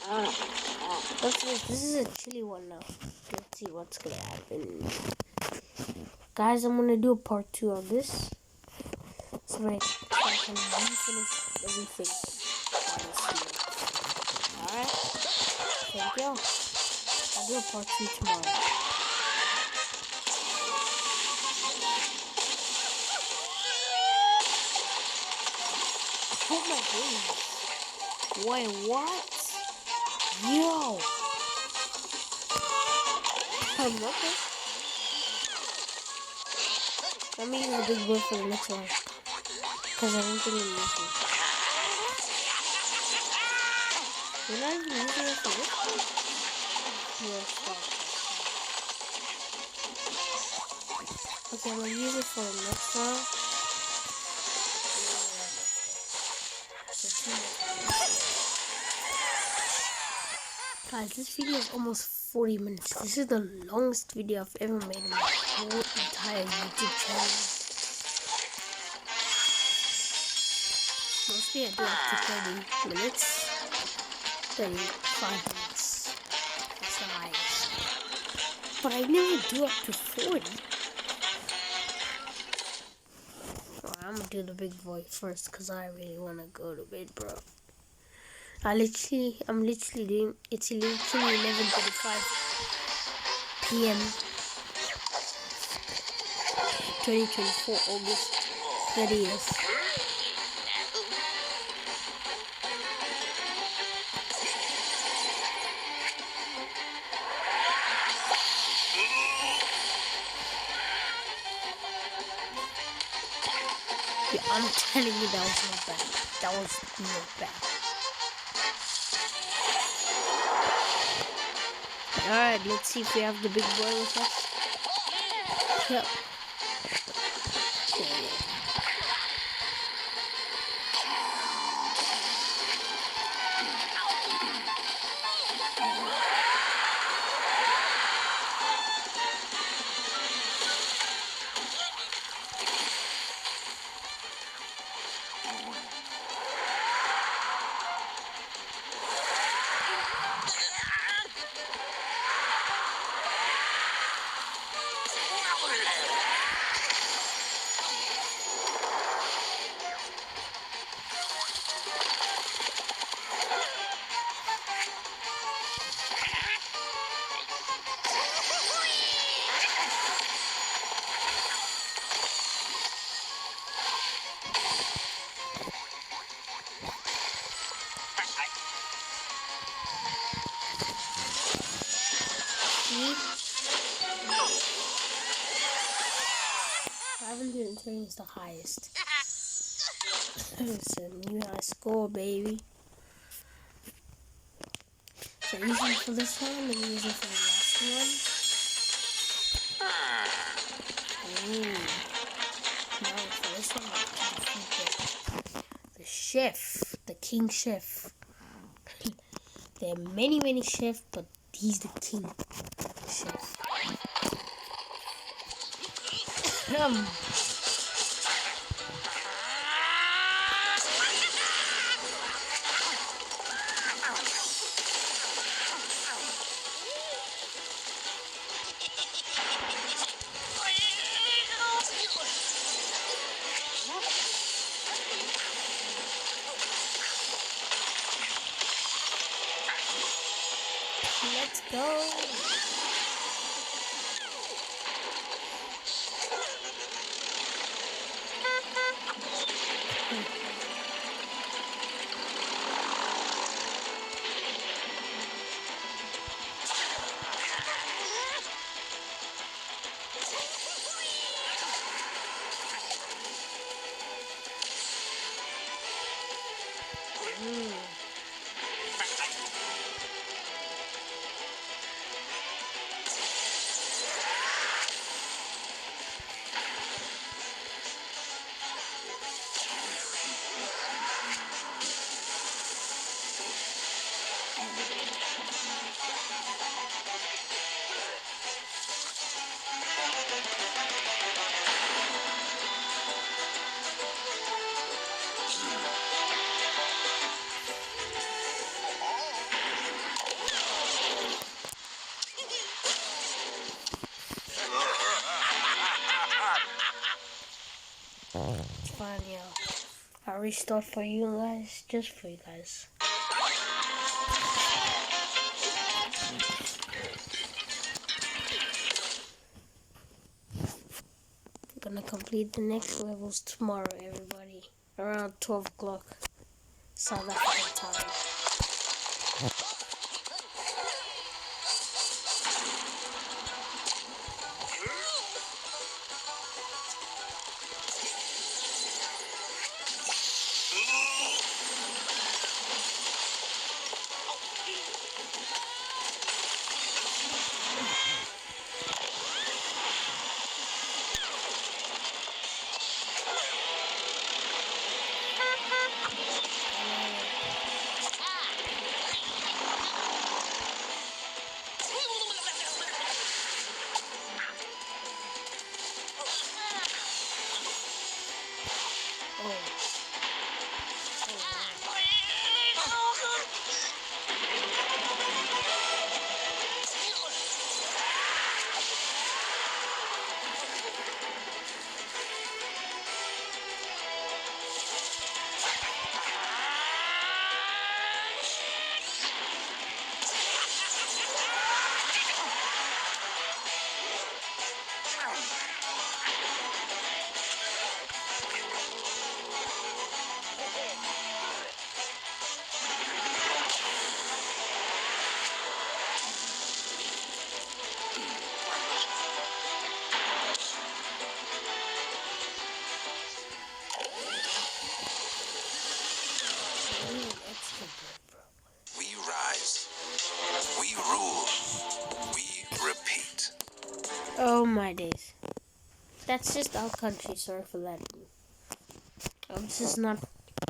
What's this? This is a chilly one now. Let's see what's gonna happen. Guys, I'm gonna do a part 2 of this. So I can finish everything. Alright? Thank you. I'll do a part 2 tomorrow. Oh my goodness. Wait, what? Yo! Okay. Let me use the big boy for the next one. Because I don't think I'm using it. You're not even using it for this one? No, stop. Okay, I'm gonna use it for the next one. Guys, this video is almost 40 minutes. This is the longest video I've ever made in my whole entire YouTube channel. Mostly I do up to 30 minutes. 35 minutes. That's the highest. But I never do up to 40. Alright, I'm gonna do the big boy first because I really want to go to bed, bro. I'm literally doing, it's literally 11:35 p.m. 2024 August 30th. Yeah, I'm telling you that was not bad. That was not bad. Alright, let's see if we have the big boy with us. Yep. Is the highest. It's a new high score, baby. So easy for this one and easy for the last one. Ooh. Now for this one, the chef, the king chef. There are many chefs, but he's the king chef. Let's go. restart for you guys, just for you guys. I'm gonna complete the next levels tomorrow, everybody. Around 12 o'clock South African time. We rise. We rule. We repeat. Oh my days. That's just our country, sorry for that. This is not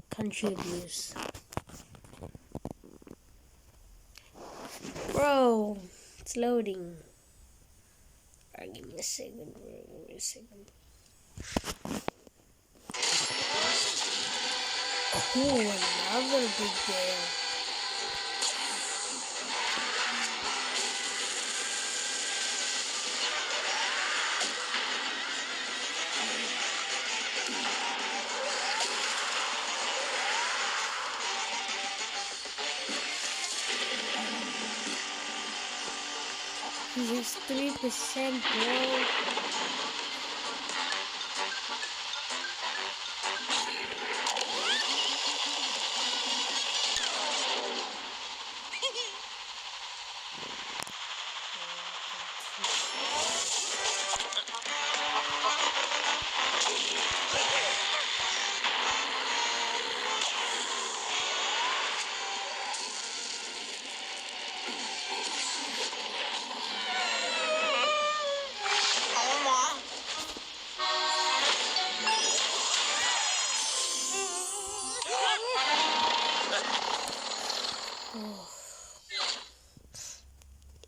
country abuse. Bro, it's loading. Alright, give me a second, bro. Give me a second. Cool, another big gale. Just 3%, bro.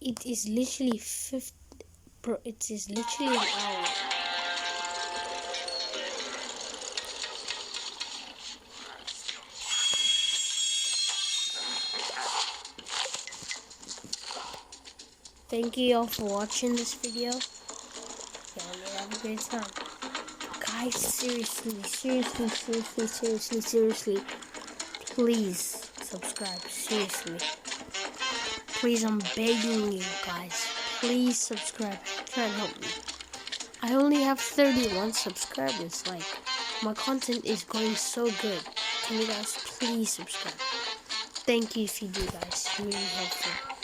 It is literally 50, bro. It is literally an hour. Thank you all for watching this video. Y'all have a great time. Guys, seriously, please subscribe. Seriously. Please, I'm begging you guys. Please subscribe. Try and help me. I only have 31 subscribers. Like, my content is going so good. Can you guys please subscribe? Thank you if you do, guys. It's really helpful.